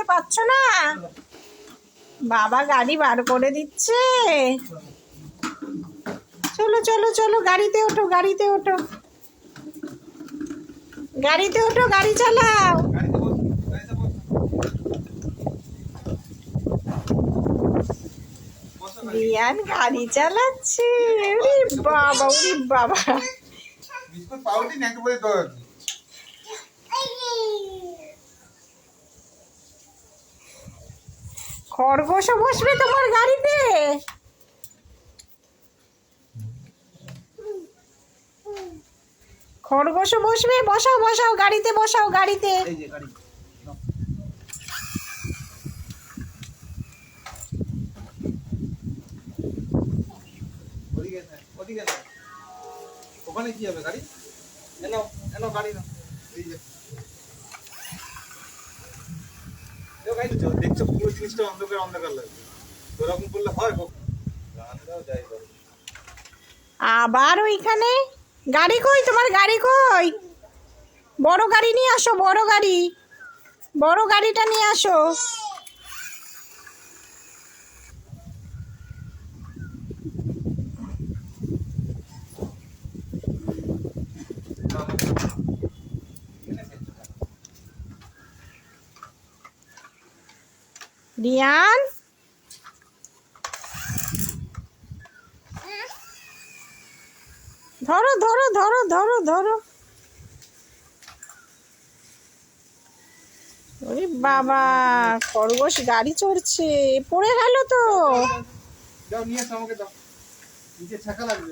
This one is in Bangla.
পাচ্ছ না? বাবা গাড়ি বার করে দিচ্ছে। চলো চলো চলো, গাড়িতে ওঠো, গাড়িতে ওঠো, গাড়িতে ওঠো, গাড়ি চালাও। রিয়ান গাড়ি চালাচ্ছে। ওরে বাবা, ওরে বাবা। খরগোশও বসবে তোমার গাড়িতে? খরগোশও বসবে? বসাও বসাও, গাড়িতে বসাও, গাড়িতে। ওখানে কি হবে গাড়ি? এনো এনো গাড়ি না। দেখছো পুরো জিনিসটা অন্ধকার অন্ধকার লাগবে, ওরকম করলে হয়? আবার ওইখানে গাড়ি কই? তোমার গাড়ি কই? বড় গাড়ি নিয়ে আসো, বড় গাড়ি, বড় গাড়িটা নিয়ে আসো। রিয়ান, ধরো ধরো ধরো ধরো ধরো। ওরে বাবা, খরগোশ গাড়ি চড়ছে, পড়ে গেল তো। যাও নিয়ে এসো, আমাকে দাও, নিচে ছাকা লাগবে।